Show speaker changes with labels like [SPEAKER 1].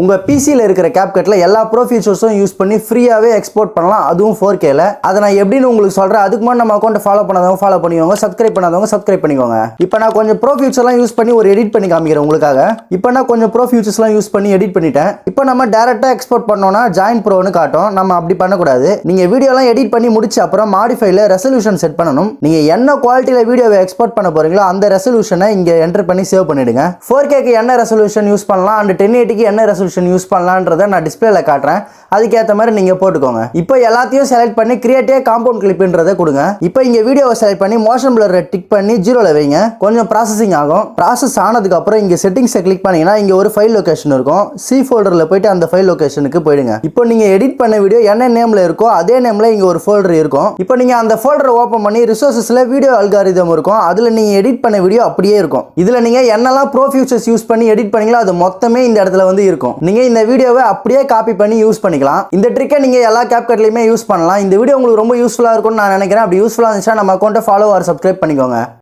[SPEAKER 1] உங்க பிசியில் இருக்கிற CapCutல எல்லா ப்ரோ ஃபீச்சர்ஸும் யூஸ் பண்ணி ஃப்ரீயாவே எக்ஸ்போர்ட் பண்ணலாம், அதுவும் 4Kல. அதை நான் எப்படின்னு உங்களுக்கு சொல்றேன். அதுக்கு முன்னாடி நம்ம அக்கௌண்ட் ஃபாலோ பண்ணாதவங்க ஃபாலோ பண்ணிக்கோங்க, சப்ஸ்கிரைப் பண்ணாதவங்க சப்ஸ்கிரைப் பண்ணிக்கோங்க. இப்போ நான் கொஞ்சம் ப்ரோ ஃபீச்சர்லாம் யூஸ் பண்ணி ஒரு எடிட் பண்ணி காமிக்கிறேன் உங்களுக்காக. இப்போ நான் கொஞ்சம் ப்ரோ ஃபீச்சர்ஸ்லாம் யூஸ் பண்ணி எடிட் பண்ணிட்டேன். இப்போ நம்ம டைரக்டா எக்ஸ்போர்ட் பண்ணோம்னா ஜாயின் ப்ரோன்னு காட்டும். நம்ம அப்படி பண்ணக்கூடாது. நீங்க வீடியோலாம் எடிட் பண்ணி முடிச்ச அப்புறம் மாடிஃபைல ரெசல்யூஷன் செட் பண்ணணும். நீங்க என்ன குவாலிட்டியில வீடியோவை எக்ஸ்போர்ட் பண்ண போறீங்களோ அந்த ரெசல்யூஷனை இங்க என்டர் பண்ணி சேவ் பண்ணிடுங்க. 4Kக்கு என்ன ரெசல்யூஷன் யூஸ் பண்ணலாம் அண்ட் 1080க்கு என்ன ரெசல்யூஷன் யூஸ் பண்ணலாம்ன்றதை நான் டிஸ்பிளேல காட்டுறேன். அதுக்கேற்ற மாதிரி நீங்க போட்டுக்கோங்க. இப்போ எல்லாத்தையும் செலக்ட் பண்ணி கிரியேட் காம்பவுண்ட் கிளிப்ன்றதை கொடுங்க. இப்போ இங்க வீடியோவை செலக்ட் பண்ணி மோஷன் பிளரை டிக் பண்ணி 0ல வைங்க. கொஞ்சம் ப்ராசஸிங் ஆகும். ப்ராசஸ் ஆனதுக்கு அப்புறம் இங்க செட்டிங்ஸை கிளிக் பண்ணீங்கன்னா இங்க ஒரு ஃபைல் லொகேஷன் இருக்கும். C ஃபோல்டர்ல போயிட்டு அந்த ஃபைல் லொகேஷனுக்கு போயிடுங்க. இப்போ நீங்க எடிட் பண்ண வீடியோ என்ன நேம்ல இருக்கோ அதே நேம்ல இங்க ஒரு ஃபோல்டர் இருக்கும். இப்போ நீங்க அந்த ஃபோல்டரை ஓபன் பண்ணி ரிசோர்சஸ்ல வீடியோ அல்காரிதம் இருக்கும். அதுல நீங்க எடிட் பண்ண வீடியோ அப்படியே இருக்கும். இதுல நீங்க என்னெல்லாம் ப்ரோ ஃபீச்சர்ஸ் யூஸ் பண்ணி எடிட் பண்ணீங்களோ அது மொத்தமே இந்த இடத்துல வந்து இருக்கும். நீங்க இந்த வீடியோவை அப்படியே காப்பி பண்ணி யூஸ் பண்ணிக்கலாம். இந்த ட்ரிக்கை நீங்க எல்லா CapCutலயுமே யூஸ் பண்ணலாம். இந்த வீடியோ உங்களுக்கு ரொம்ப யூஸ்ஃபுல்லா இருக்கும்னு நான் நினைக்கிறேன். அப்படி யூஸ்ஃபுல்லா இருந்துச்சுன்னா நம்ம அக்கௌண்ட்டை ஃபாலோ ஆர் சப்ஸ்கிரைப் பண்ணிக்கோங்க.